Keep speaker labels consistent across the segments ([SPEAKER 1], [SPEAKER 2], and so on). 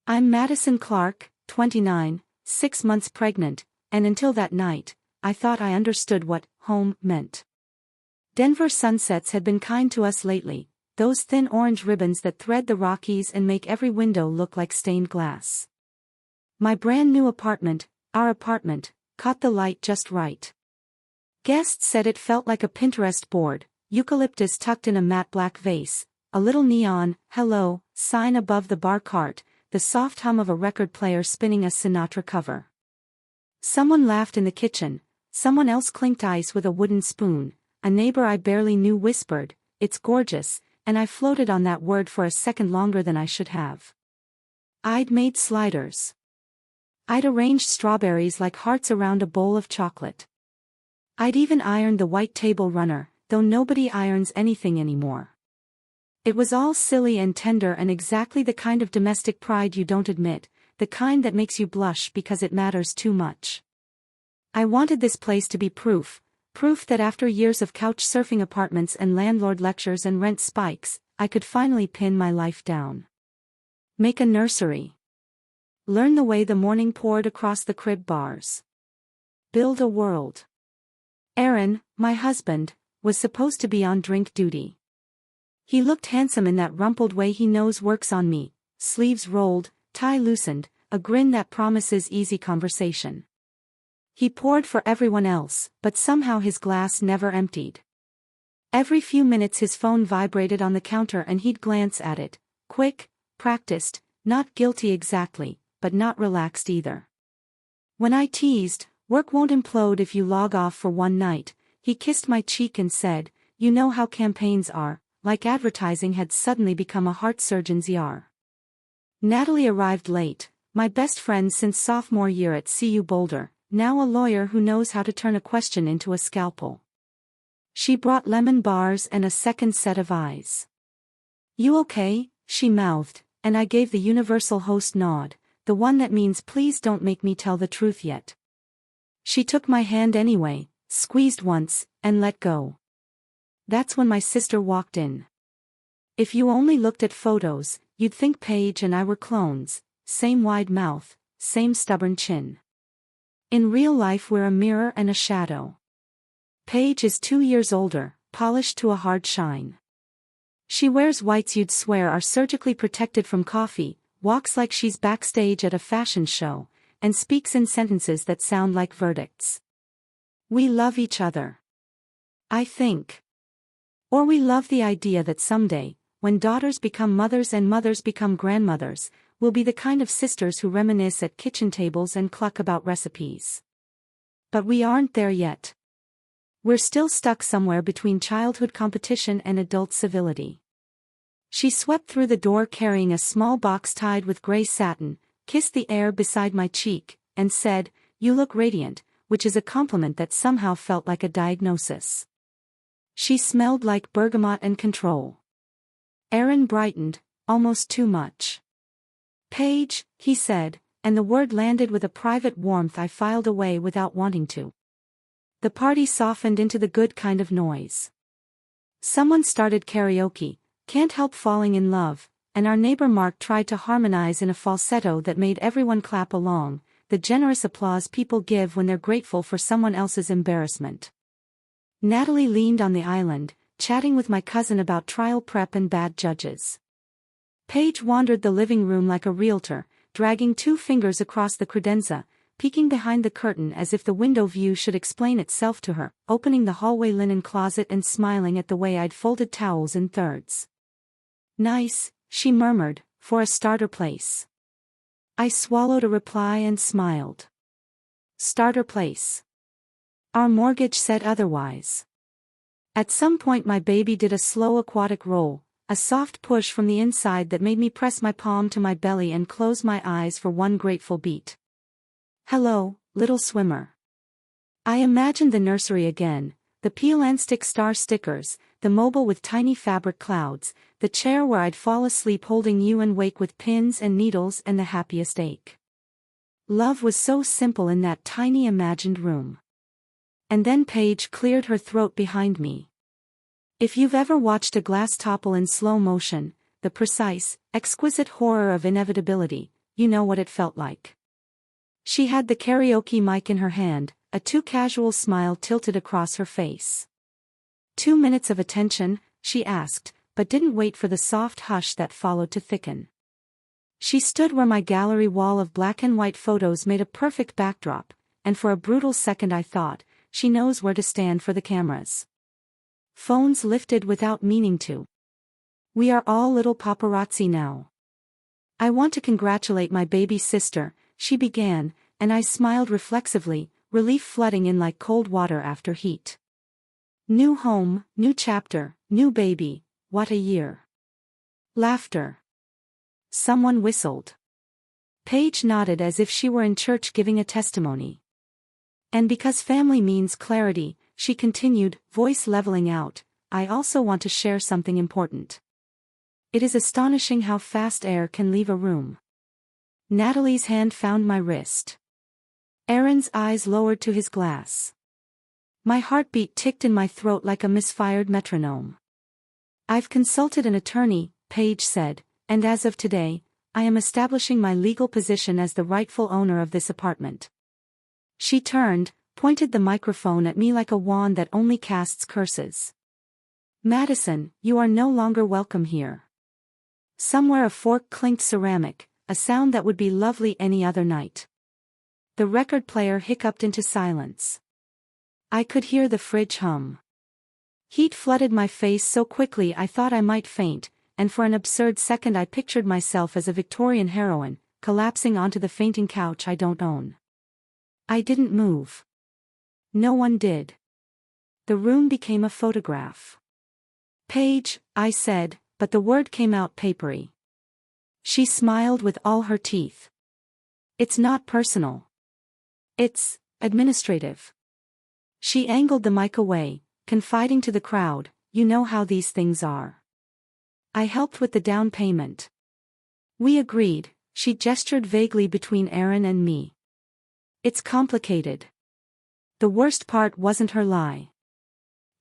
[SPEAKER 1] I'm Madison Clark, 29, 6 months pregnant, and until that night, I thought I understood what home meant. Denver sunsets had been kind to us lately, those thin orange ribbons that thread the Rockies and make every window look like stained glass. My brand new apartment, our apartment, caught the light just right. Guests said it felt like a Pinterest board, eucalyptus tucked in a matte black vase, a little neon "hello" sign above the bar cart, the soft hum of a record player spinning a Sinatra cover. Someone laughed in the kitchen, someone else clinked ice with a wooden spoon, a neighbor I barely knew whispered, "It's gorgeous," and I floated on that word for a second longer than I should have. I'd made sliders. I'd arranged strawberries like hearts around a bowl of chocolate. I'd even ironed the white table runner, though nobody irons anything anymore. It was all silly and tender and exactly the kind of domestic pride you don't admit, the kind that makes you blush because it matters too much. I wanted this place to be proof that after years of couch surfing apartments and landlord lectures and rent spikes, I could finally pin my life down. Make a nursery. Learn the way the morning poured across the crib bars. Build a world. Aaron, my husband, was supposed to be on drink duty. He looked handsome in that rumpled way he knows works on me, sleeves rolled, tie loosened, a grin that promises easy conversation. He poured for everyone else, but somehow his glass never emptied. Every few minutes his phone vibrated on the counter and he'd glance at it, quick, practiced, not guilty exactly, but not relaxed either. When I teased, "Work won't implode if you log off for one night," he kissed my cheek and said, "You know how campaigns are," like advertising had suddenly become a heart surgeon's ER. Natalie arrived late, my best friend since sophomore year at CU Boulder, now a lawyer who knows how to turn a question into a scalpel. She brought lemon bars and a second set of eyes. "You okay?" she mouthed, and I gave the universal host nod, the one that means please don't make me tell the truth yet. She took my hand anyway, squeezed once, and let go. That's when my sister walked in. If you only looked at photos, you'd think Paige and I were clones, same wide mouth, same stubborn chin. In real life we're a mirror and a shadow. Paige is 2 years older, polished to a hard shine. She wears whites you'd swear are surgically protected from coffee, walks like she's backstage at a fashion show, and speaks in sentences that sound like verdicts. We love each other. I think. Or we love the idea that someday, when daughters become mothers and mothers become grandmothers, we'll be the kind of sisters who reminisce at kitchen tables and cluck about recipes. But we aren't there yet. We're still stuck somewhere between childhood competition and adult civility. She swept through the door carrying a small box tied with gray satin, kissed the air beside my cheek, and said, "You look radiant," which is a compliment that somehow felt like a diagnosis. She smelled like bergamot and control. Aaron brightened, almost too much. "Paige," he said, and the word landed with a private warmth I filed away without wanting to. The party softened into the good kind of noise. Someone started karaoke, "Can't Help Falling in Love," and our neighbor Mark tried to harmonize in a falsetto that made everyone clap along, the generous applause people give when they're grateful for someone else's embarrassment. Natalie leaned on the island, chatting with my cousin about trial prep and bad judges. Paige wandered the living room like a realtor, dragging 2 fingers across the credenza, peeking behind the curtain as if the window view should explain itself to her, opening the hallway linen closet and smiling at the way I'd folded towels in thirds. "Nice," she murmured, "for a starter place." I swallowed a reply and smiled. Starter place. Our mortgage said otherwise. At some point my baby did a slow aquatic roll, a soft push from the inside that made me press my palm to my belly and close my eyes for one grateful beat. "Hello, little swimmer." I imagined the nursery again, the peel and stick star stickers, the mobile with tiny fabric clouds, the chair where I'd fall asleep holding you and wake with pins and needles and the happiest ache. Love was so simple in that tiny imagined room. And then Paige cleared her throat behind me. If you've ever watched a glass topple in slow motion, the precise, exquisite horror of inevitability, you know what it felt like. She had the karaoke mic in her hand, a too casual smile tilted across her face. 2 minutes of attention, she asked, but didn't wait for the soft hush that followed to thicken. She stood where my gallery wall of black and white photos made a perfect backdrop, and for a brutal second I thought, she knows where to stand for the cameras. Phones lifted without meaning to. We are all little paparazzi now. I want to congratulate my baby sister, she began, and I smiled reflexively, relief flooding in like cold water after heat. New home, new chapter, new baby, what a year. Laughter. Someone whistled. Paige nodded as if she were in church giving a testimony. And because family means clarity, she continued, voice leveling out, I also want to share something important. It is astonishing how fast air can leave a room. Natalie's hand found my wrist. Aaron's eyes lowered to his glass. My heartbeat ticked in my throat like a misfired metronome. I've consulted an attorney, Paige said, and as of today, I am establishing my legal position as the rightful owner of this apartment. She turned, pointed the microphone at me like a wand that only casts curses. Madison, you are no longer welcome here. Somewhere a fork clinked ceramic, a sound that would be lovely any other night. The record player hiccuped into silence. I could hear the fridge hum. Heat flooded my face so quickly I thought I might faint, and for an absurd second I pictured myself as a Victorian heroine, collapsing onto the fainting couch I don't own. I didn't move. No one did. The room became a photograph. Paige, I said, but the word came out papery. She smiled with all her teeth. It's not personal. It's administrative. She angled the mic away, confiding to the crowd, you know how these things are. I helped with the down payment. We agreed, she gestured vaguely between Aaron and me. It's complicated. The worst part wasn't her lie.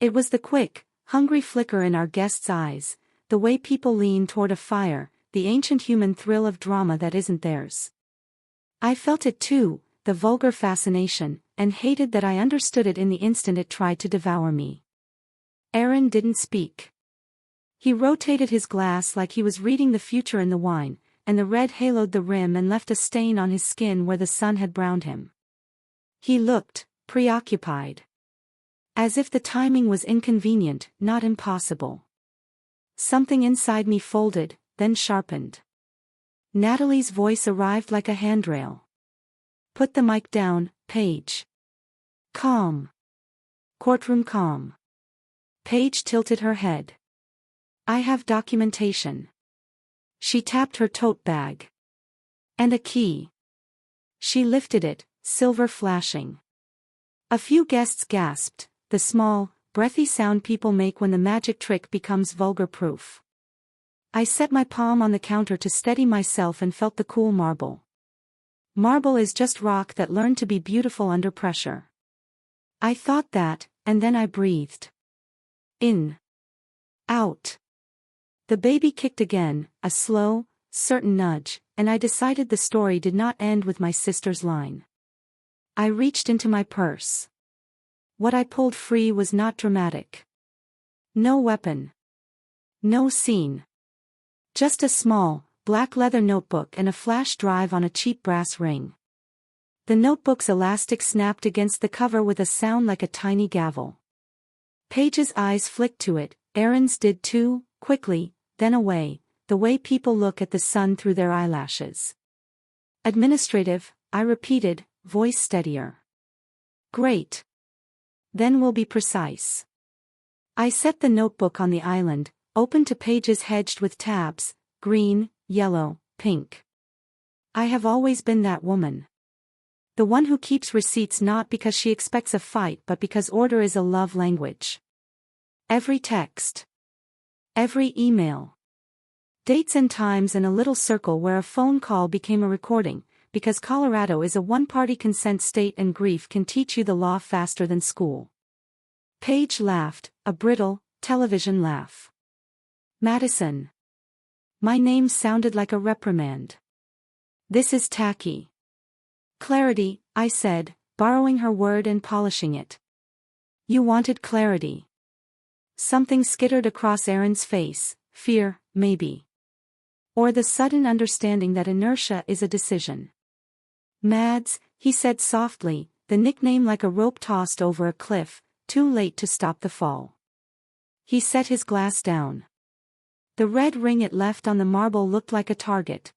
[SPEAKER 1] It was the quick, hungry flicker in our guests' eyes, the way people lean toward a fire, the ancient human thrill of drama that isn't theirs. I felt it too, the vulgar fascination, and hated that I understood it in the instant it tried to devour me. Aaron didn't speak. He rotated his glass like he was reading the future in the wine, and the red haloed the rim and left a stain on his skin where the sun had browned him. He looked preoccupied. As if the timing was inconvenient, not impossible. Something inside me folded, then sharpened. Natalie's voice arrived like a handrail. Put the mic down, Paige. Calm. Courtroom calm. Paige tilted her head. I have documentation. She tapped her tote bag. And a key. She lifted it, silver flashing. A few guests gasped, the small, breathy sound people make when the magic trick becomes vulgar proof. I set my palm on the counter to steady myself and felt the cool marble. Marble is just rock that learned to be beautiful under pressure. I thought that, and then I breathed. In. Out. The baby kicked again, a slow, certain nudge, and I decided the story did not end with my sister's line. I reached into my purse. What I pulled free was not dramatic. No weapon. No scene. Just a small, black leather notebook and a flash drive on a cheap brass ring. The notebook's elastic snapped against the cover with a sound like a tiny gavel. Paige's eyes flicked to it, Aaron's did too, quickly, then away, the way people look at the sun through their eyelashes. Administrative, I repeated, voice steadier. Great. Then we'll be precise. I set the notebook on the island, open to pages hedged with tabs, green, yellow, pink. I have always been that woman. The one who keeps receipts not because she expects a fight but because order is a love language. Every text. Every email. Dates and times and a little circle where a phone call became a recording, because Colorado is a one-party consent state and grief can teach you the law faster than school. Paige laughed, a brittle, television laugh. Madison. My name sounded like a reprimand. This is tacky. Clarity, I said, borrowing her word and polishing it. You wanted clarity. Something skittered across Aaron's face, fear, maybe. Or the sudden understanding that inertia is a decision. Mads, he said softly, the nickname like a rope tossed over a cliff, too late to stop the fall. He set his glass down. The red ring it left on the marble looked like a target.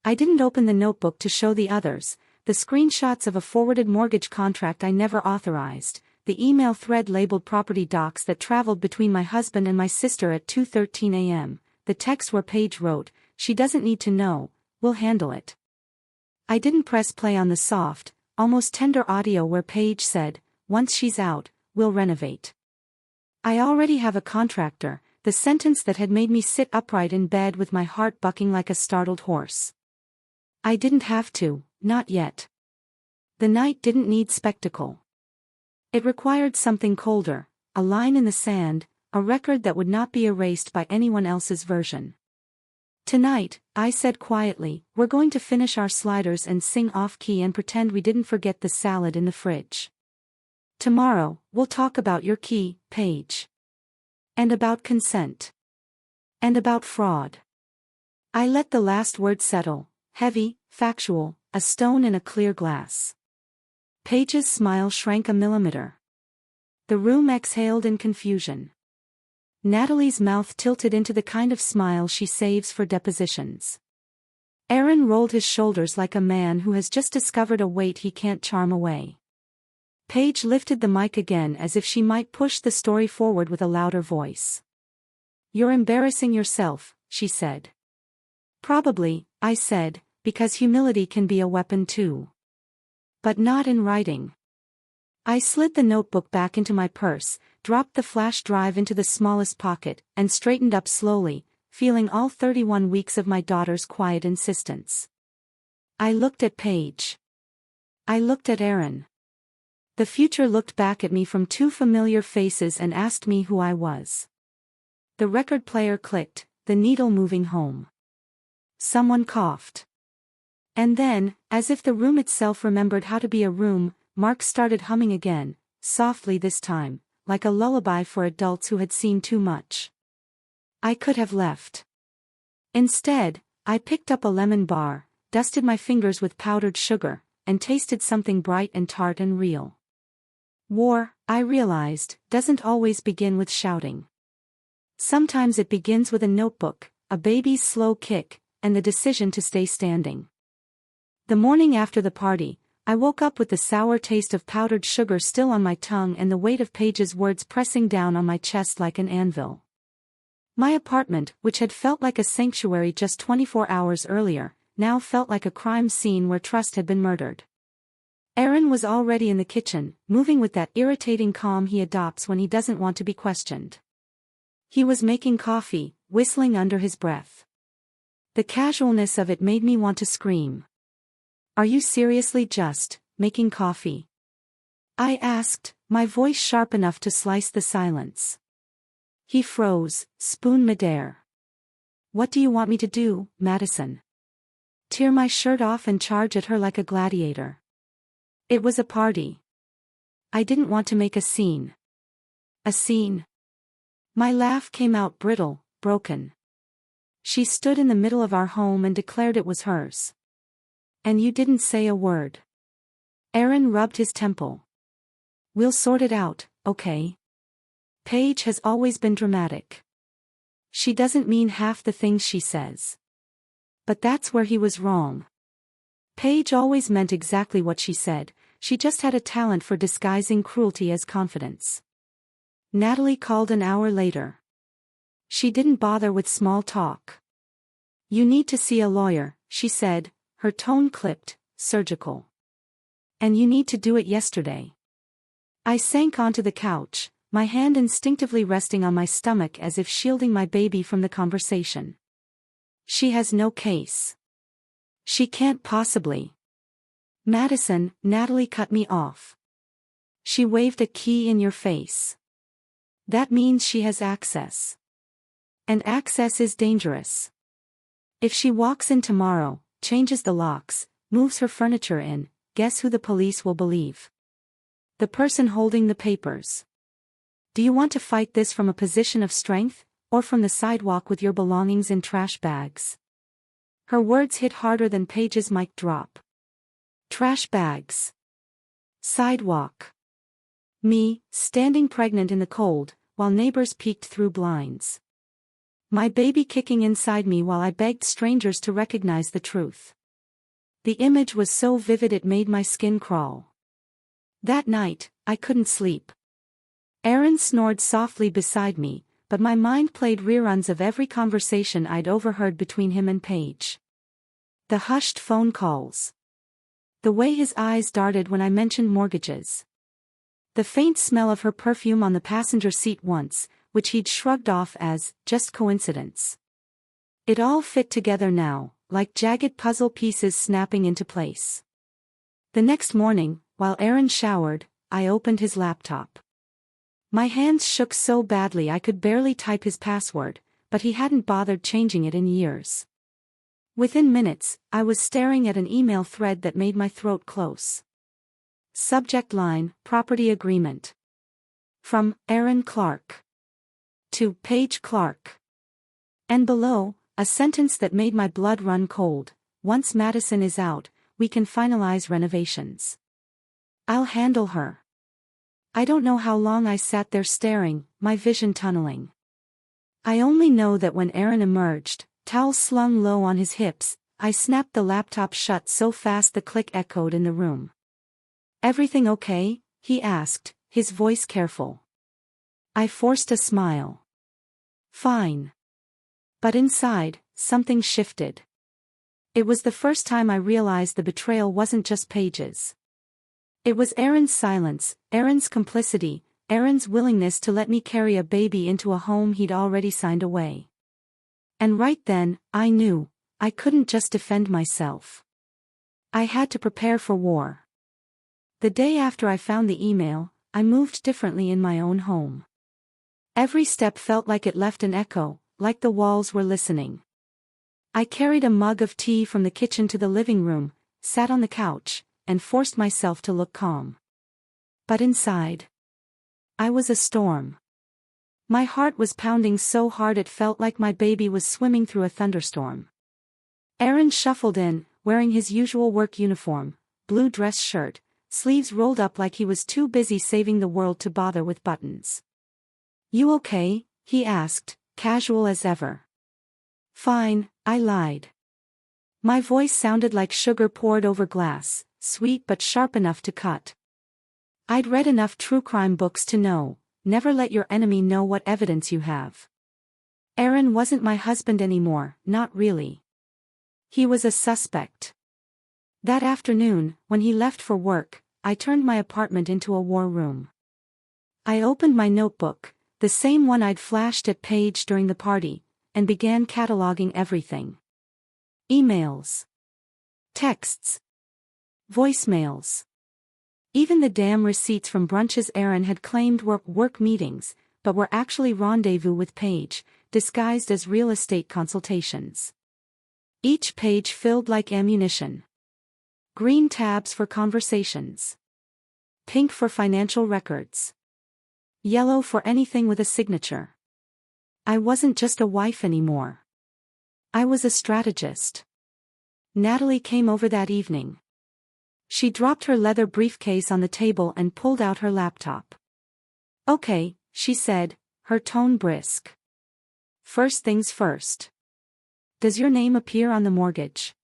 [SPEAKER 1] I didn't open the notebook to show the others, the screenshots of a forwarded mortgage contract I never authorized, the email thread labeled property docs that traveled between my husband and my sister at 2:13 a.m., the text where Paige wrote, "She doesn't need to know, we'll handle it." I didn't press play on the soft, almost tender audio where Paige said, "Once she's out, we'll renovate." I already have a contractor, the sentence that had made me sit upright in bed with my heart bucking like a startled horse. I didn't have to, not yet. The night didn't need spectacle. It required something colder, a line in the sand, a record that would not be erased by anyone else's version. Tonight, I said quietly, we're going to finish our sliders and sing off-key and pretend we didn't forget the salad in the fridge. Tomorrow, we'll talk about your key, Paige. And about consent. And about fraud. I let the last word settle, heavy, factual, a stone in a clear glass. Paige's smile shrank a millimeter. The room exhaled in confusion. Natalie's mouth tilted into the kind of smile she saves for depositions. Aaron rolled his shoulders like a man who has just discovered a weight he can't charm away. Paige lifted the mic again as if she might push the story forward with a louder voice. You're embarrassing yourself, she said. Probably, I said, because humility can be a weapon too. But not in writing. I slid the notebook back into my purse, dropped the flash drive into the smallest pocket, and straightened up slowly, feeling all 31 weeks of my daughter's quiet insistence. I looked at Paige. I looked at Aaron. The future looked back at me from two familiar faces and asked me who I was. The record player clicked, the needle moving home. Someone coughed. And then, as if the room itself remembered how to be a room, Mark started humming again, softly this time, like a lullaby for adults who had seen too much. I could have left. Instead, I picked up a lemon bar, dusted my fingers with powdered sugar, and tasted something bright and tart and real. War, I realized, doesn't always begin with shouting. Sometimes it begins with a notebook, a baby's slow kick, and the decision to stay standing. The morning after the party, I woke up with the sour taste of powdered sugar still on my tongue and the weight of Paige's words pressing down on my chest like an anvil. My apartment, which had felt like a sanctuary just 24 hours earlier, now felt like a crime scene where trust had been murdered. Aaron was already in the kitchen, moving with that irritating calm he adopts when he doesn't want to be questioned. He was making coffee, whistling under his breath. The casualness of it made me want to scream. Are you seriously just making coffee? I asked, my voice sharp enough to slice the silence. He froze, spoon midair. What do you want me to do, Madison? Tear my shirt off and charge at her like a gladiator. It was a party. I didn't want to make a scene. A scene. My laugh came out brittle, broken. She stood in the middle of our home and declared it was hers. And you didn't say a word. Aaron rubbed his temple. We'll sort it out, okay? Paige has always been dramatic. She doesn't mean half the things she says. But that's where he was wrong. Paige always meant exactly what she said, she just had a talent for disguising cruelty as confidence. Natalie called an hour later. She didn't bother with small talk. You need to see a lawyer, she said, her tone clipped, surgical. And you need to do it yesterday. I sank onto the couch, my hand instinctively resting on my stomach as if shielding my baby from the conversation. She has no case. She can't possibly. Madison, Natalie cut me off. She waved a key in your face. That means she has access. And access is dangerous. If she walks in tomorrow, changes the locks, moves her furniture in. Guess who the police will believe? The person holding the papers. Do you want to fight this from a position of strength, or from the sidewalk with your belongings in trash bags? Her words hit harder than Paige's mic drop. Trash bags. Sidewalk. Me, standing pregnant in the cold, while neighbors peeked through blinds. My baby kicking inside me while I begged strangers to recognize the truth. The image was so vivid it made my skin crawl. That night, I couldn't sleep. Aaron snored softly beside me, but my mind played reruns of every conversation I'd overheard between him and Paige. The hushed phone calls. The way his eyes darted when I mentioned mortgages. The faint smell of her perfume on the passenger seat once, which he'd shrugged off as just coincidence. It all fit together now, like jagged puzzle pieces snapping into place. The next morning, while Aaron showered, I opened his laptop. My hands shook so badly I could barely type his password, but he hadn't bothered changing it in years. Within minutes, I was staring at an email thread that made my throat close. Subject line, Property Agreement. From Aaron Clark. To Paige Clark. And below, a sentence that made my blood run cold. Once Madison is out, we can finalize renovations. I'll handle her. I don't know how long I sat there staring, my vision tunneling. I only know that when Aaron emerged, towel slung low on his hips, I snapped the laptop shut so fast the click echoed in the room. Everything okay? He asked, his voice careful. I forced a smile. Fine. But inside, something shifted. It was the first time I realized the betrayal wasn't just Paige's. It was Aaron's silence, Aaron's complicity, Aaron's willingness to let me carry a baby into a home he'd already signed away. And right then, I knew, I couldn't just defend myself. I had to prepare for war. The day after I found the email, I moved differently in my own home. Every step felt like it left an echo, like the walls were listening. I carried a mug of tea from the kitchen to the living room, sat on the couch, and forced myself to look calm. But inside, I was a storm. My heart was pounding so hard it felt like my baby was swimming through a thunderstorm. Aaron shuffled in, wearing his usual work uniform, blue dress shirt, sleeves rolled up like he was too busy saving the world to bother with buttons. You okay? He asked, casual as ever. Fine, I lied. My voice sounded like sugar poured over glass, sweet but sharp enough to cut. I'd read enough true crime books to know, never let your enemy know what evidence you have. Aaron wasn't my husband anymore, not really. He was a suspect. That afternoon, when he left for work, I turned my apartment into a war room. I opened my notebook, the same one I'd flashed at Paige during the party, and began cataloging everything. Emails. Texts. Voicemails. Even the damn receipts from brunches Aaron had claimed were work meetings, but were actually rendezvous with Paige, disguised as real estate consultations. Each page filled like ammunition. Green tabs for conversations. Pink for financial records. Yellow for anything with a signature. I wasn't just a wife anymore. I was a strategist. Natalie came over that evening. She dropped her leather briefcase on the table and pulled out her laptop. Okay, she said, her tone brisk. First things first. Does your name appear on the mortgage?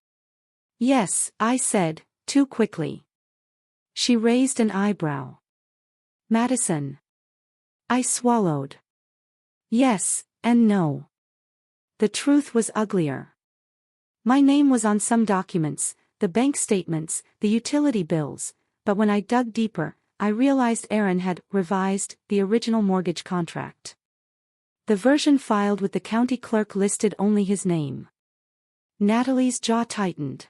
[SPEAKER 1] Yes, I said, too quickly. She raised an eyebrow. Madison. I swallowed. Yes, and no. The truth was uglier. My name was on some documents, the bank statements, the utility bills, but when I dug deeper, I realized Aaron had revised the original mortgage contract. The version filed with the county clerk listed only his name. Natalie's jaw tightened.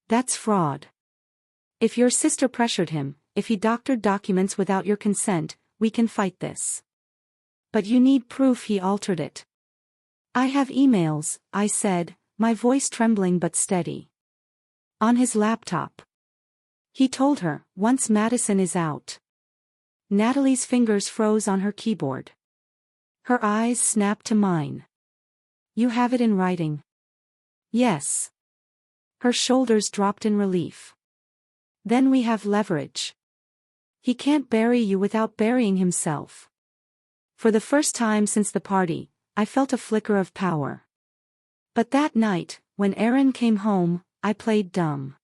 [SPEAKER 1] That's fraud. If your sister pressured him, if he doctored documents without your consent, we can fight this. But you need proof he altered it. I have emails, I said, my voice trembling but steady. On his laptop. He told her, once Madison is out. Natalie's fingers froze on her keyboard. Her eyes snapped to mine. You have it in writing? Yes. Her shoulders dropped in relief. Then we have leverage. He can't bury you without burying himself. For the first time since the party, I felt a flicker of power. But that night, when Aaron came home, I played dumb.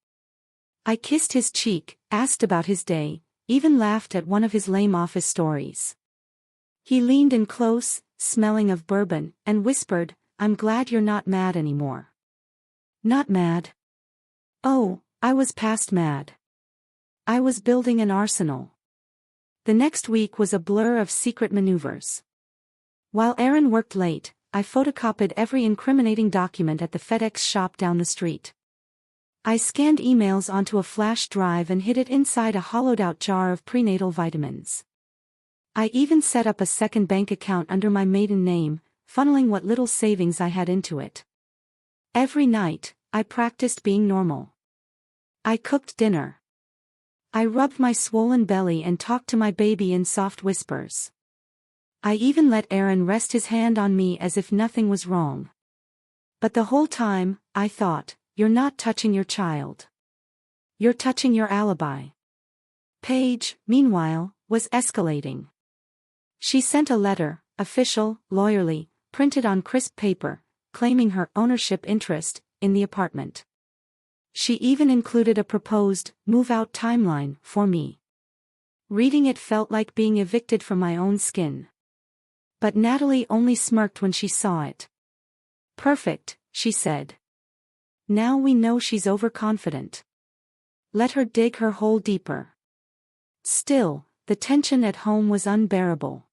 [SPEAKER 1] I kissed his cheek, asked about his day, even laughed at one of his lame office stories. He leaned in close, smelling of bourbon, and whispered, "I'm glad you're not mad anymore." Not mad? Oh, I was past mad. I was building an arsenal. The next week was a blur of secret maneuvers. While Aaron worked late, I photocopied every incriminating document at the FedEx shop down the street. I scanned emails onto a flash drive and hid it inside a hollowed-out jar of prenatal vitamins. I even set up a second bank account under my maiden name, funneling what little savings I had into it. Every night, I practiced being normal. I cooked dinner. I rubbed my swollen belly and talked to my baby in soft whispers. I even let Aaron rest his hand on me as if nothing was wrong. But the whole time, I thought, you're not touching your child. You're touching your alibi. Paige, meanwhile, was escalating. She sent a letter, official, lawyerly, printed on crisp paper, claiming her ownership interest in the apartment. She even included a proposed move-out timeline for me. Reading it felt like being evicted from my own skin. But Natalie only smirked when she saw it. Perfect, she said. Now we know she's overconfident. Let her dig her hole deeper. Still, the tension at home was unbearable.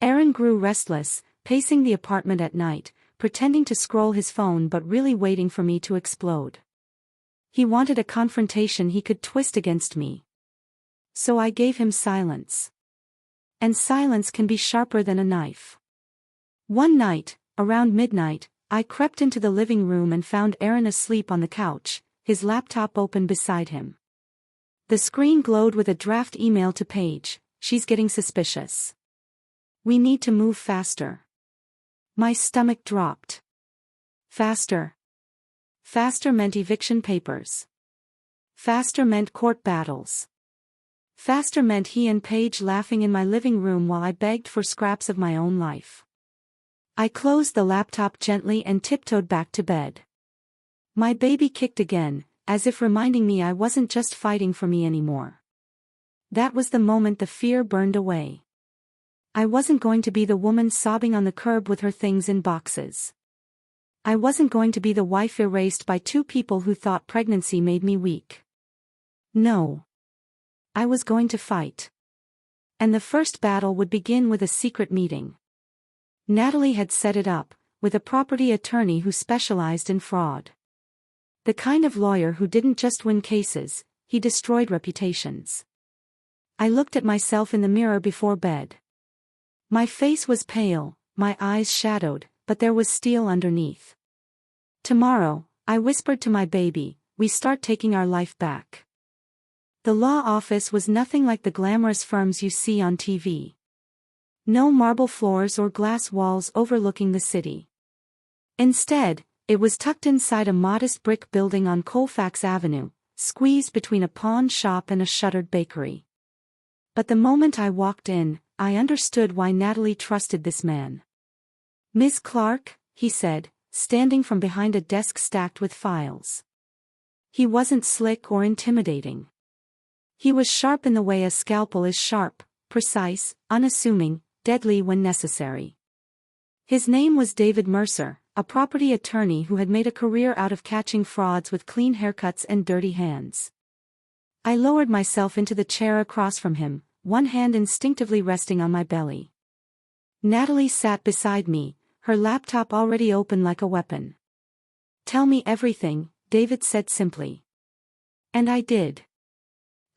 [SPEAKER 1] Aaron grew restless, pacing the apartment at night, pretending to scroll his phone but really waiting for me to explode. He wanted a confrontation he could twist against me. So I gave him silence. And silence can be sharper than a knife. One night, around midnight, I crept into the living room and found Aaron asleep on the couch, his laptop open beside him. The screen glowed with a draft email to Paige. She's getting suspicious. We need to move faster. My stomach dropped. Faster. Faster meant eviction papers. Faster meant court battles. Faster meant he and Paige laughing in my living room while I begged for scraps of my own life. I closed the laptop gently and tiptoed back to bed. My baby kicked again, as if reminding me I wasn't just fighting for me anymore. That was the moment the fear burned away. I wasn't going to be the woman sobbing on the curb with her things in boxes. I wasn't going to be the wife erased by two people who thought pregnancy made me weak. No. I was going to fight. And the first battle would begin with a secret meeting. Natalie had set it up, with a property attorney who specialized in fraud. The kind of lawyer who didn't just win cases, he destroyed reputations. I looked at myself in the mirror before bed. My face was pale, my eyes shadowed, but there was steel underneath. Tomorrow, I whispered to my baby, we start taking our life back. The law office was nothing like the glamorous firms you see on TV. No marble floors or glass walls overlooking the city. Instead, it was tucked inside a modest brick building on Colfax Avenue, squeezed between a pawn shop and a shuttered bakery. But the moment I walked in, I understood why Natalie trusted this man. "Miss Clark," he said, standing from behind a desk stacked with files. He wasn't slick or intimidating. He was sharp in the way a scalpel is sharp, precise, unassuming, deadly when necessary. His name was David Mercer, a property attorney who had made a career out of catching frauds with clean haircuts and dirty hands. I lowered myself into the chair across from him, one hand instinctively resting on my belly. Natalie sat beside me, her laptop already open like a weapon. "Tell me everything," David said simply. And I did.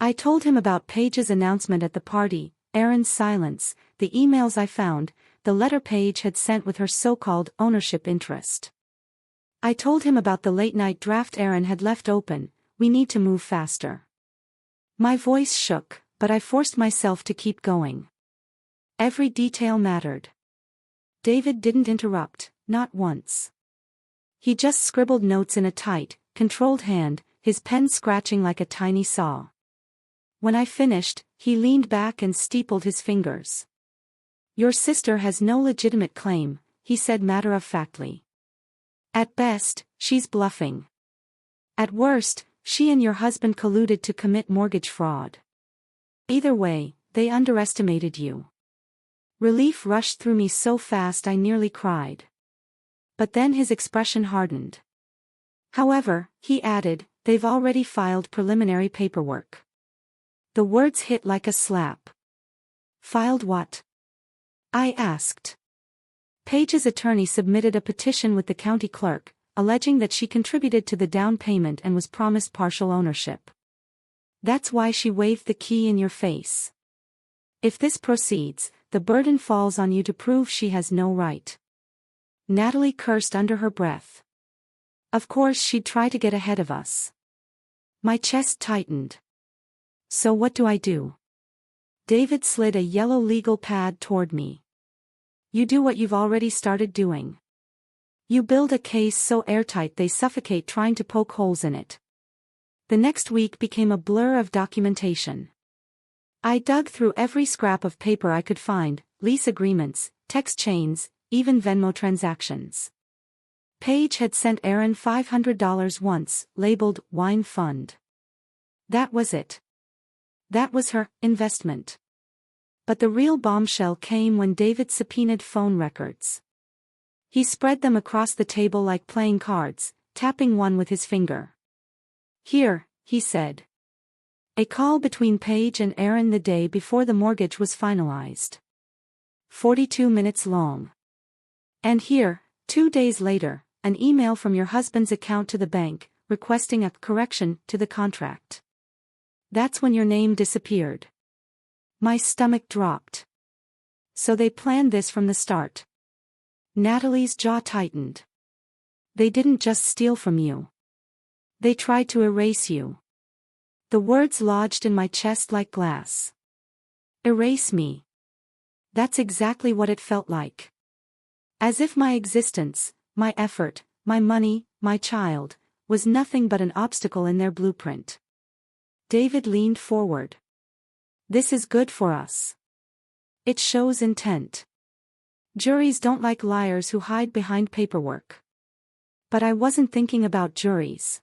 [SPEAKER 1] I told him about Paige's announcement at the party, Aaron's silence, the emails I found, the letter Paige had sent with her so-called ownership interest. I told him about the late-night draft Aaron had left open. We need to move faster. My voice shook, but I forced myself to keep going. Every detail mattered. David didn't interrupt, not once. He just scribbled notes in a tight, controlled hand, his pen scratching like a tiny saw. When I finished, he leaned back and steepled his fingers. "Your sister has no legitimate claim," he said matter-of-factly. "At best, she's bluffing. At worst, she and your husband colluded to commit mortgage fraud. Either way, they underestimated you." Relief rushed through me so fast I nearly cried. But then his expression hardened. "However," he added, "they've already filed preliminary paperwork." The words hit like a slap. "Filed what?" I asked. Paige's attorney submitted a petition with the county clerk, alleging that she contributed to the down payment and was promised partial ownership. That's why she waved the key in your face. If this proceeds, the burden falls on you to prove she has no right. Natalie cursed under her breath. Of course she'd try to get ahead of us. My chest tightened. So what do I do? David slid a yellow legal pad toward me. You do what you've already started doing. You build a case so airtight they suffocate trying to poke holes in it. The next week became a blur of documentation. I dug through every scrap of paper I could find, lease agreements, text chains, even Venmo transactions. Paige had sent Aaron $500 once, labeled Wine Fund. That was it. That was her investment. But the real bombshell came when David subpoenaed phone records. He spread them across the table like playing cards, tapping one with his finger. "Here," he said. A call between Paige and Aaron the day before the mortgage was finalized. 42 minutes long. "And here, 2 days later, an email from your husband's account to the bank, requesting a correction to the contract." That's when your name disappeared. My stomach dropped. So they planned this from the start. Natalie's jaw tightened. They didn't just steal from you. They tried to erase you. The words lodged in my chest like glass. Erase me. That's exactly what it felt like. As if my existence, my effort, my money, my child, was nothing but an obstacle in their blueprint. David leaned forward. "This is good for us. It shows intent. Juries don't like liars who hide behind paperwork." But I wasn't thinking about juries.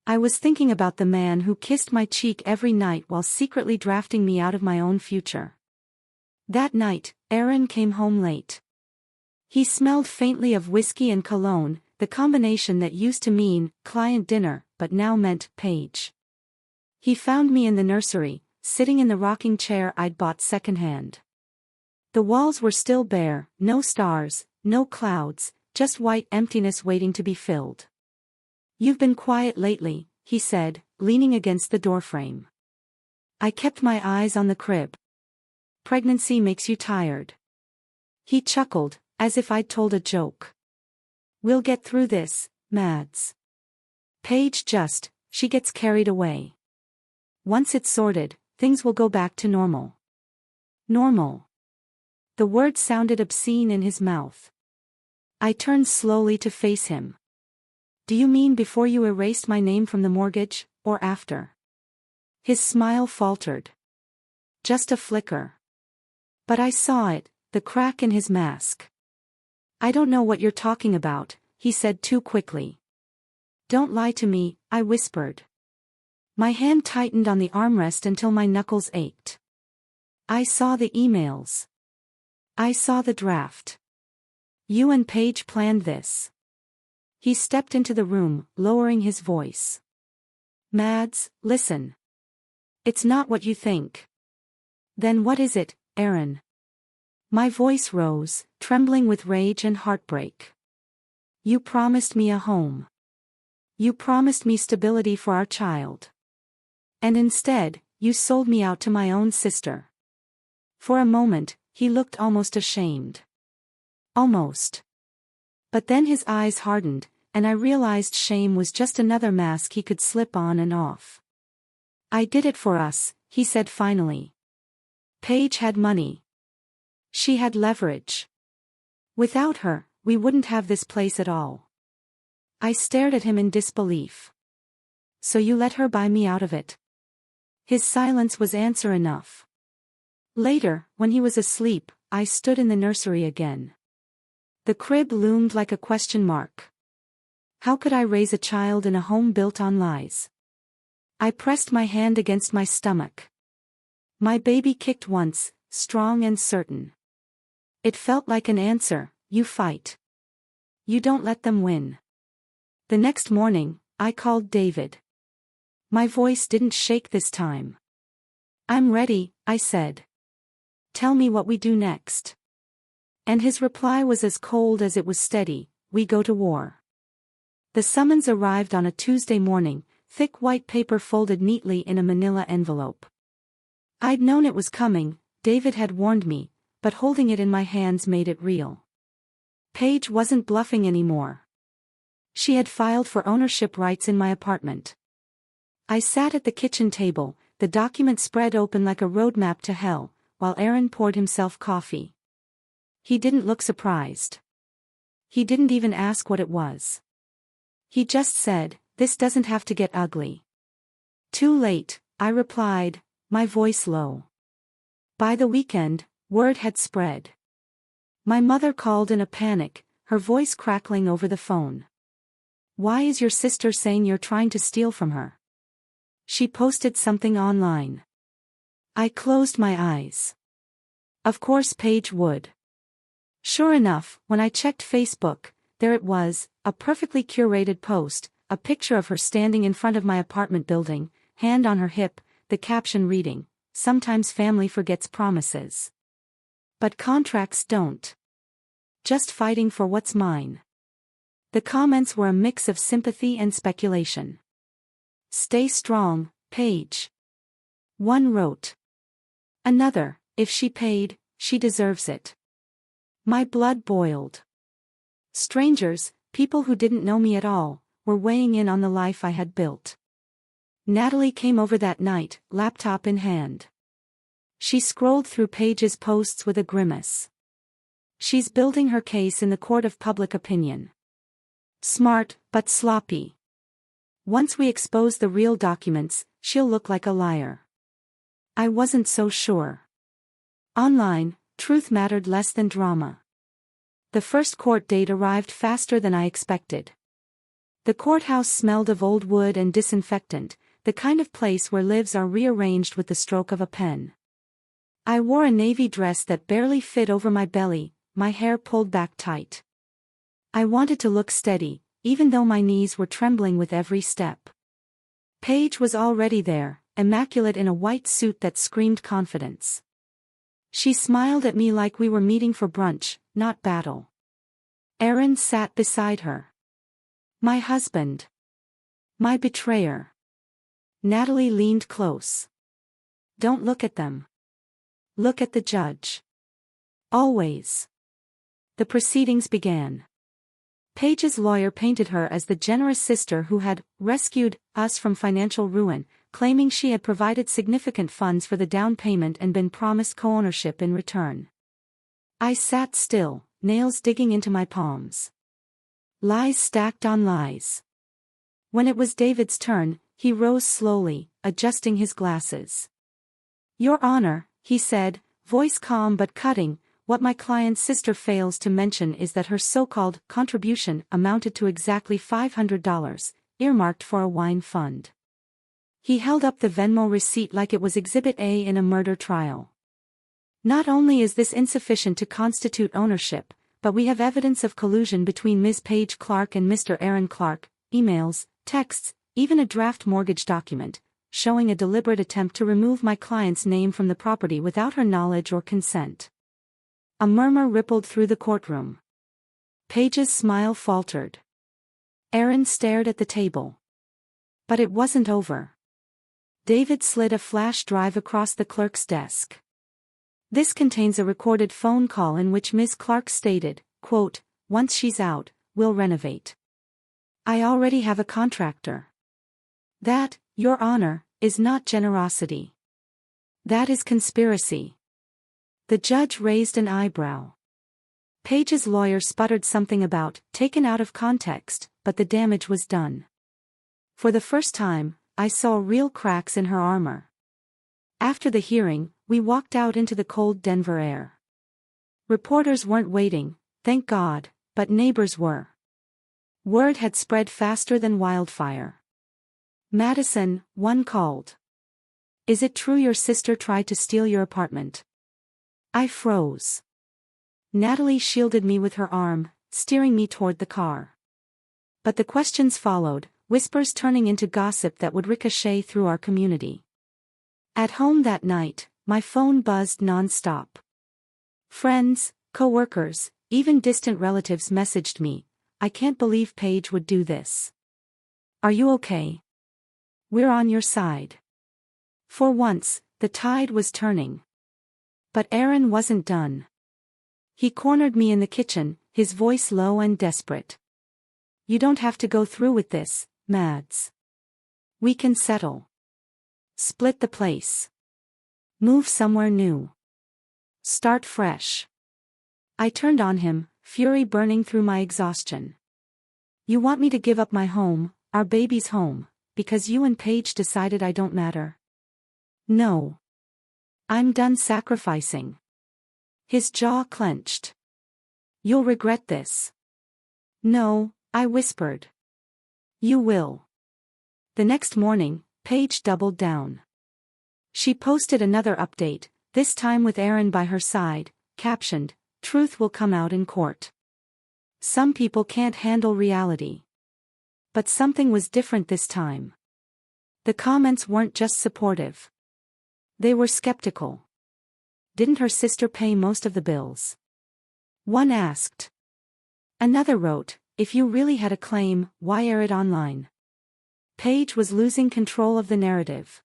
[SPEAKER 1] I was thinking about the man who kissed my cheek every night while secretly drafting me out of my own future. That night, Aaron came home late. He smelled faintly of whiskey and cologne, the combination that used to mean client dinner but now meant Paige. He found me in the nursery, sitting in the rocking chair I'd bought secondhand. The walls were still bare, no stars, no clouds, just white emptiness waiting to be filled. "You've been quiet lately," he said, leaning against the doorframe. I kept my eyes on the crib. "Pregnancy makes you tired." He chuckled, as if I'd told a joke. "We'll get through this, Mads. Paige she gets carried away. Once it's sorted, things will go back to normal." Normal. The word sounded obscene in his mouth. I turned slowly to face him. "Do you mean before you erased my name from the mortgage, or after?" His smile faltered. Just a flicker. But I saw it, the crack in his mask. "I don't know what you're talking about," he said too quickly. "Don't lie to me," I whispered. My hand tightened on the armrest until my knuckles ached. "I saw the emails. I saw the draft. You and Paige planned this." He stepped into the room, lowering his voice. "Mads, listen. It's not what you think." "Then what is it, Aaron?" My voice rose, trembling with rage and heartbreak. "You promised me a home. You promised me stability for our child. And instead, you sold me out to my own sister." For a moment, he looked almost ashamed. Almost. But then his eyes hardened, and I realized shame was just another mask he could slip on and off. "I did it for us," he said finally. "Paige had money. She had leverage. Without her, we wouldn't have this place at all." I stared at him in disbelief. "So you let her buy me out of it?" His silence was answer enough. Later, when he was asleep, I stood in the nursery again. The crib loomed like a question mark. How could I raise a child in a home built on lies? I pressed my hand against my stomach. My baby kicked once, strong and certain. It felt like an answer: you fight. You don't let them win. The next morning, I called David. My voice didn't shake this time. "I'm ready," I said. "Tell me what we do next." And his reply was as cold as it was steady: "We go to war." The summons arrived on a Tuesday morning, thick white paper folded neatly in a manila envelope. I'd known it was coming, David had warned me, but holding it in my hands made it real. Paige wasn't bluffing anymore. She had filed for ownership rights in my apartment. I sat at the kitchen table, the document spread open like a roadmap to hell, while Aaron poured himself coffee. He didn't look surprised. He didn't even ask what it was. He just said, "This doesn't have to get ugly." "Too late," I replied, my voice low. By the weekend, word had spread. My mother called in a panic, her voice crackling over the phone. "Why is your sister saying you're trying to steal from her? She posted something online." I closed my eyes. Of course Paige would. Sure enough, when I checked Facebook, there it was, a perfectly curated post, a picture of her standing in front of my apartment building, hand on her hip, the caption reading, "Sometimes family forgets promises. But contracts don't. Just fighting for what's mine." The comments were a mix of sympathy and speculation. "Stay strong, Paige." One wrote. Another, "If she paid, she deserves it." My blood boiled. Strangers, people who didn't know me at all, were weighing in on the life I had built. Natalie came over that night, laptop in hand. She scrolled through Paige's posts with a grimace. She's building her case in the court of public opinion. Smart, but sloppy. Once we expose the real documents, she'll look like a liar. I wasn't so sure. Online, truth mattered less than drama. The first court date arrived faster than I expected. The courthouse smelled of old wood and disinfectant, the kind of place where lives are rearranged with the stroke of a pen. I wore a navy dress that barely fit over my belly, my hair pulled back tight. I wanted to look steady, even though my knees were trembling with every step. Paige was already there, immaculate in a white suit that screamed confidence. She smiled at me like we were meeting for brunch, not battle. Aaron sat beside her. My husband. My betrayer. Natalie leaned close. "Don't look at them. Look at the judge." Always. The proceedings began. Paige's lawyer painted her as the generous sister who had rescued us from financial ruin, claiming she had provided significant funds for the down payment and been promised co-ownership in return. I sat still, nails digging into my palms. Lies stacked on lies. When it was David's turn, he rose slowly, adjusting his glasses. "Your Honor," he said, voice calm but cutting, "what my client's sister fails to mention is that her so-called contribution amounted to exactly $500, earmarked for a wine fund." He held up the Venmo receipt like it was Exhibit A in a murder trial. "Not only is this insufficient to constitute ownership, but we have evidence of collusion between Ms. Paige Clark and Mr. Aaron Clark, emails, texts, even a draft mortgage document, showing a deliberate attempt to remove my client's name from the property without her knowledge or consent." A murmur rippled through the courtroom. Paige's smile faltered. Aaron stared at the table. But it wasn't over. David slid a flash drive across the clerk's desk. "This contains a recorded phone call in which Ms. Clark stated, quote, 'Once she's out, we'll renovate.' I already have a contractor. That, Your Honor, is not generosity. That is conspiracy. The judge raised an eyebrow. Paige's lawyer sputtered something about taken out of context, but the damage was done. For the first time, I saw real cracks in her armor. After the hearing, we walked out into the cold Denver air. Reporters weren't waiting, thank God, but neighbors were. Word had spread faster than wildfire. Madison, one called. Is it true your sister tried to steal your apartment? I froze. Natalie shielded me with her arm, steering me toward the car. But the questions followed, whispers turning into gossip that would ricochet through our community. At home that night, my phone buzzed non-stop. Friends, co-workers, even distant relatives messaged me, I can't believe Paige would do this. Are you okay? We're on your side. For once, the tide was turning. But Aaron wasn't done. He cornered me in the kitchen, his voice low and desperate. You don't have to go through with this, Mads. We can settle. Split the place. Move somewhere new. Start fresh. I turned on him, fury burning through my exhaustion. You want me to give up my home, our baby's home, because you and Paige decided I don't matter? No. I'm done sacrificing. His jaw clenched. You'll regret this. No, I whispered. You will. The next morning, Paige doubled down. She posted another update, this time with Aaron by her side, captioned, Truth will come out in court. Some people can't handle reality. But something was different this time. The comments weren't just supportive. They were skeptical. Didn't her sister pay most of the bills? One asked. Another wrote, if you really had a claim, why air it online? Paige was losing control of the narrative.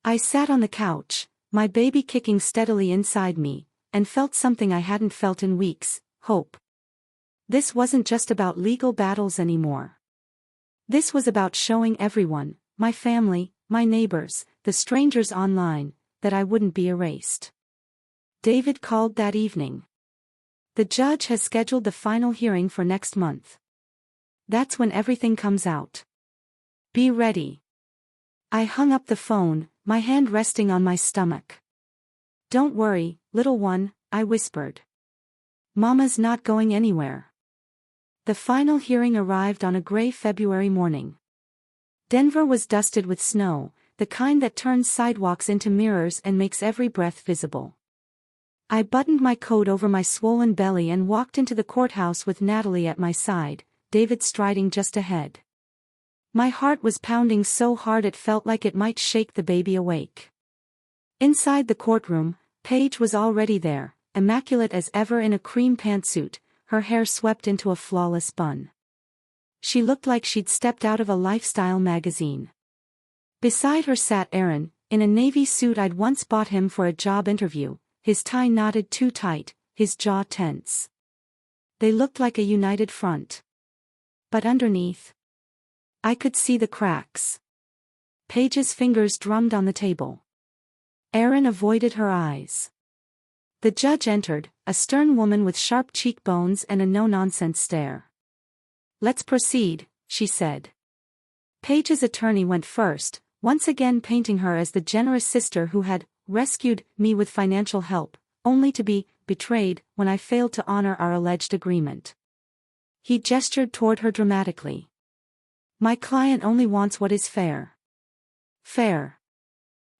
[SPEAKER 1] I sat on the couch, my baby kicking steadily inside me, and felt something I hadn't felt in weeks, hope. This wasn't just about legal battles anymore. This was about showing everyone, my family, my neighbors, the strangers online, that I wouldn't be erased. David called that evening. The judge has scheduled the final hearing for next month. That's when everything comes out. Be ready. I hung up the phone, my hand resting on my stomach. Don't worry, little one, I whispered. Mama's not going anywhere. The final hearing arrived on a gray February morning. Denver was dusted with snow, the kind that turns sidewalks into mirrors and makes every breath visible. I buttoned my coat over my swollen belly and walked into the courthouse with Natalie at my side, David striding just ahead. My heart was pounding so hard it felt like it might shake the baby awake. Inside the courtroom, Paige was already there, immaculate as ever in a cream pantsuit, her hair swept into a flawless bun. She looked like she'd stepped out of a lifestyle magazine. Beside her sat Aaron, in a navy suit I'd once bought him for a job interview, his tie knotted too tight, his jaw tense. They looked like a united front. But underneath, I could see the cracks. Paige's fingers drummed on the table. Aaron avoided her eyes. The judge entered, a stern woman with sharp cheekbones and a no-nonsense stare. Let's proceed, she said. Paige's attorney went first, once again painting her as the generous sister who had rescued me with financial help, only to be betrayed when I failed to honor our alleged agreement. He gestured toward her dramatically. My client only wants what is fair. Fair.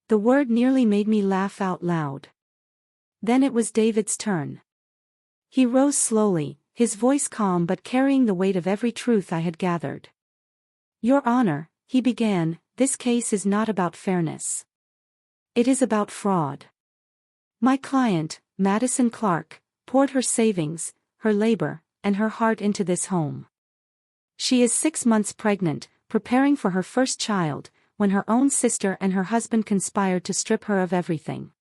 [SPEAKER 1] The word nearly made me laugh out loud. Then it was David's turn. He rose slowly, his voice calm but carrying the weight of every truth I had gathered. Your Honor, he began, this case is not about fairness. It is about fraud. My client, Madison Clark, poured her savings, her labor, and her heart into this home. She is 6 months pregnant, preparing for her first child, when her own sister and her husband conspired to strip her of everything.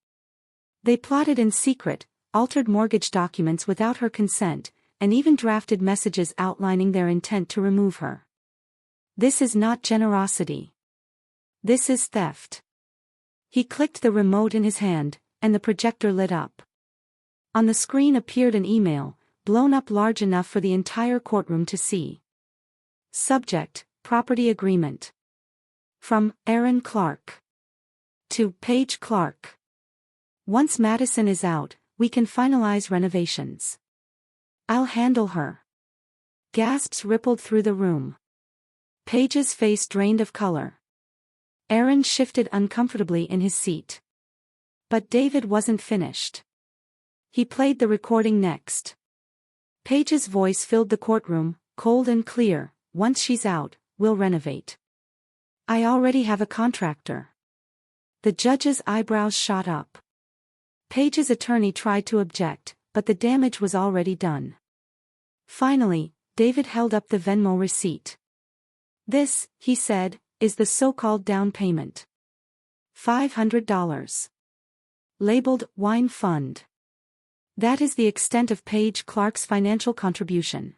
[SPEAKER 1] They plotted in secret, altered mortgage documents without her consent, and even drafted messages outlining their intent to remove her. This is not generosity. This is theft. He clicked the remote in his hand, and the projector lit up. On the screen appeared an email, blown up large enough for the entire courtroom to see. Subject, Property Agreement. From Aaron Clark. To Paige Clark. Once Madison is out, we can finalize renovations. I'll handle her. Gasps rippled through the room. Paige's face drained of color. Aaron shifted uncomfortably in his seat. But David wasn't finished. He played the recording next. Paige's voice filled the courtroom, cold and clear. Once she's out, we'll renovate. I already have a contractor. The judge's eyebrows shot up. Paige's attorney tried to object, but the damage was already done. Finally, David held up the Venmo receipt. This, he said, is the so-called down payment. $500. Labeled Wine Fund. That is the extent of Paige Clark's financial contribution.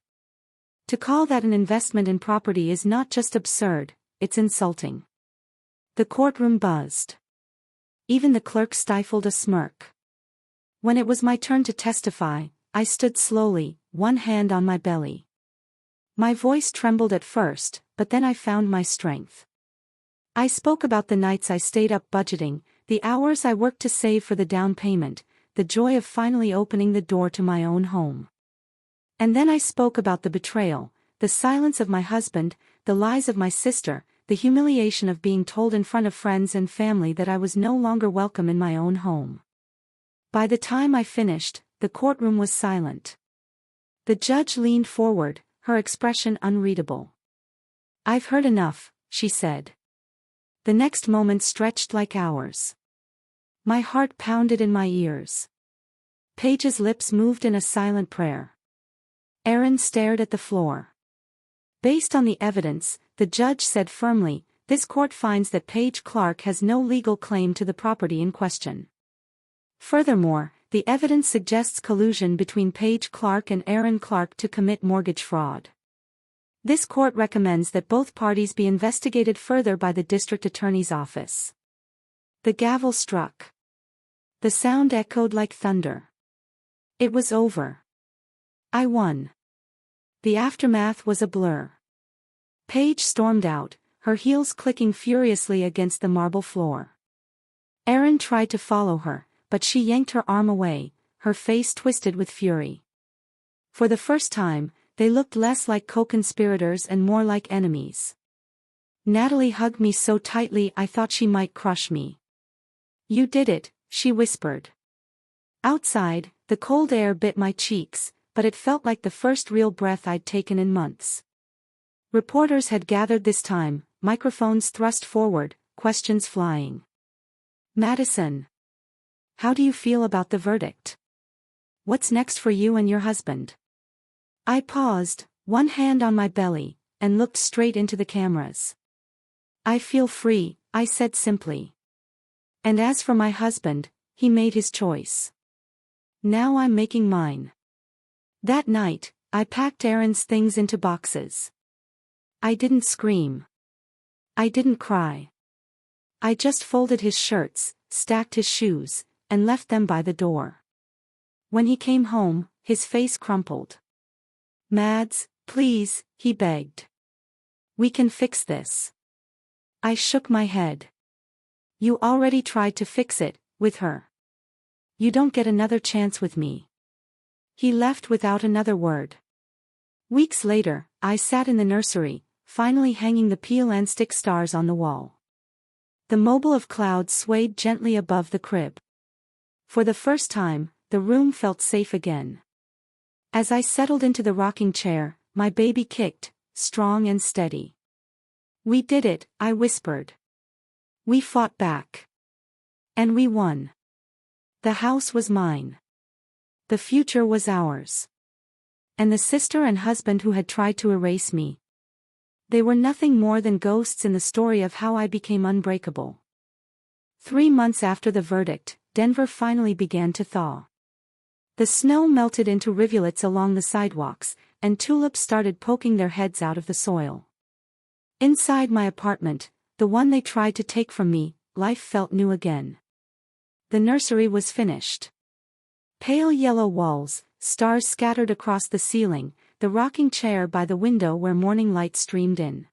[SPEAKER 1] To call that an investment in property is not just absurd, it's insulting. The courtroom buzzed. Even the clerk stifled a smirk. When it was my turn to testify, I stood slowly, one hand on my belly. My voice trembled at first, but then I found my strength. I spoke about the nights I stayed up budgeting, the hours I worked to save for the down payment, the joy of finally opening the door to my own home. And then I spoke about the betrayal, the silence of my husband, the lies of my sister, the humiliation of being told in front of friends and family that I was no longer welcome in my own home. By the time I finished, the courtroom was silent. The judge leaned forward, her expression unreadable. I've heard enough, she said. The next moment stretched like hours. My heart pounded in my ears. Paige's lips moved in a silent prayer. Aaron stared at the floor. Based on the evidence, the judge said firmly, this court finds that Paige Clark has no legal claim to the property in question. Furthermore, the evidence suggests collusion between Paige Clark and Aaron Clark to commit mortgage fraud. This court recommends that both parties be investigated further by the district attorney's office. The gavel struck. The sound echoed like thunder. It was over. I won. The aftermath was a blur. Paige stormed out, her heels clicking furiously against the marble floor. Aaron tried to follow her, but she yanked her arm away, her face twisted with fury. For the first time, they looked less like co-conspirators and more like enemies. Natalie hugged me so tightly I thought she might crush me. You did it, she whispered. Outside, the cold air bit my cheeks, but it felt like the first real breath I'd taken in months. Reporters had gathered this time, microphones thrust forward, questions flying. Madison. How do you feel about the verdict? What's next for you and your husband? I paused, one hand on my belly, and looked straight into the cameras. I feel free, I said simply. And as for my husband, he made his choice. Now I'm making mine. That night, I packed Aaron's things into boxes. I didn't scream. I didn't cry. I just folded his shirts, stacked his shoes, and left them by the door. When he came home, his face crumpled. Mads, please, he begged. We can fix this. I shook my head. You already tried to fix it, with her. You don't get another chance with me. He left without another word. Weeks later, I sat in the nursery, finally hanging the peel and stick stars on the wall. The mobile of clouds swayed gently above the crib. For the first time, the room felt safe again. As I settled into the rocking chair, my baby kicked, strong and steady. We did it, I whispered. We fought back. And we won. The house was mine. The future was ours. And the sister and husband who had tried to erase me. They were nothing more than ghosts in the story of how I became unbreakable. 3 months after the verdict, Denver finally began to thaw. The snow melted into rivulets along the sidewalks, and tulips started poking their heads out of the soil. Inside my apartment, the one they tried to take from me, life felt new again. The nursery was finished. Pale yellow walls, stars scattered across the ceiling, the rocking chair by the window where morning light streamed in.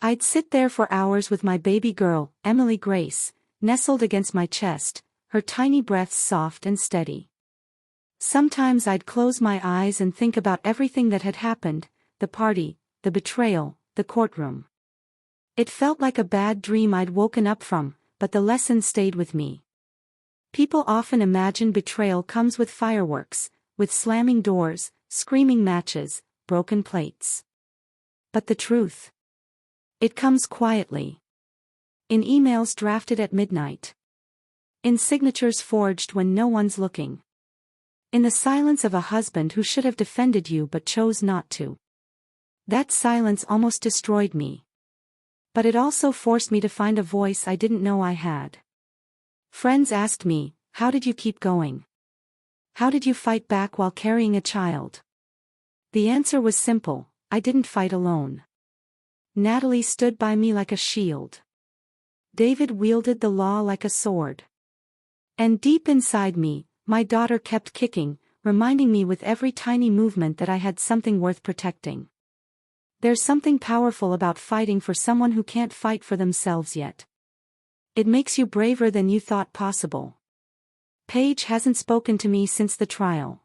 [SPEAKER 1] I'd sit there for hours with my baby girl, Emily Grace, nestled against my chest, her tiny breaths soft and steady. Sometimes I'd close my eyes and think about everything that had happened, the party, the betrayal, the courtroom. It felt like a bad dream I'd woken up from, but the lesson stayed with me. People often imagine betrayal comes with fireworks, with slamming doors, screaming matches, broken plates. But the truth? It comes quietly. In emails drafted at midnight. In signatures forged when no one's looking. In the silence of a husband who should have defended you but chose not to. That silence almost destroyed me. But it also forced me to find a voice I didn't know I had. Friends asked me, "How did you keep going? How did you fight back while carrying a child?" The answer was simple: I didn't fight alone. Natalie stood by me like a shield. David wielded the law like a sword. And deep inside me, my daughter kept kicking, reminding me with every tiny movement that I had something worth protecting. There's something powerful about fighting for someone who can't fight for themselves yet. It makes you braver than you thought possible. Paige hasn't spoken to me since the trial.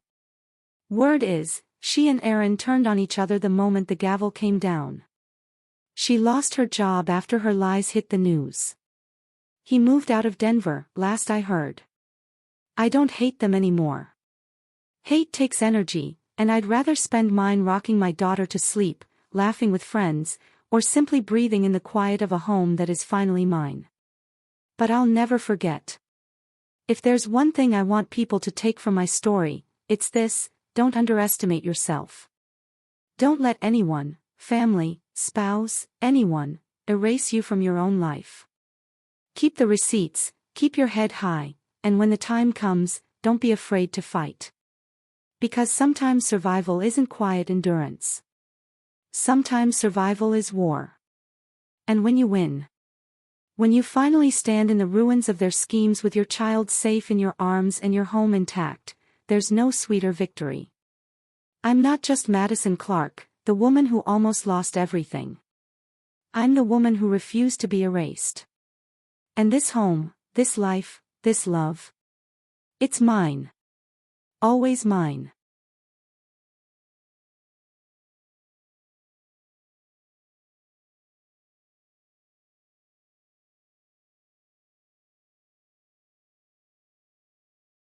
[SPEAKER 1] Word is, she and Aaron turned on each other the moment the gavel came down. She lost her job after her lies hit the news. He moved out of Denver, last I heard. I don't hate them anymore. Hate takes energy, and I'd rather spend mine rocking my daughter to sleep, laughing with friends, or simply breathing in the quiet of a home that is finally mine. But I'll never forget. If there's one thing I want people to take from my story, it's this: don't underestimate yourself. Don't let anyone, family, spouse, anyone, erase you from your own life. Keep the receipts, keep your head high, and when the time comes, don't be afraid to fight. Because sometimes survival isn't quiet endurance. Sometimes survival is war. And when you win, when you finally stand in the ruins of their schemes with your child safe in your arms and your home intact, there's no sweeter victory. I'm not just Madison Clark, the woman who almost lost everything. I'm the woman who refused to be erased. And this home, this life, this love, it's mine. Always mine.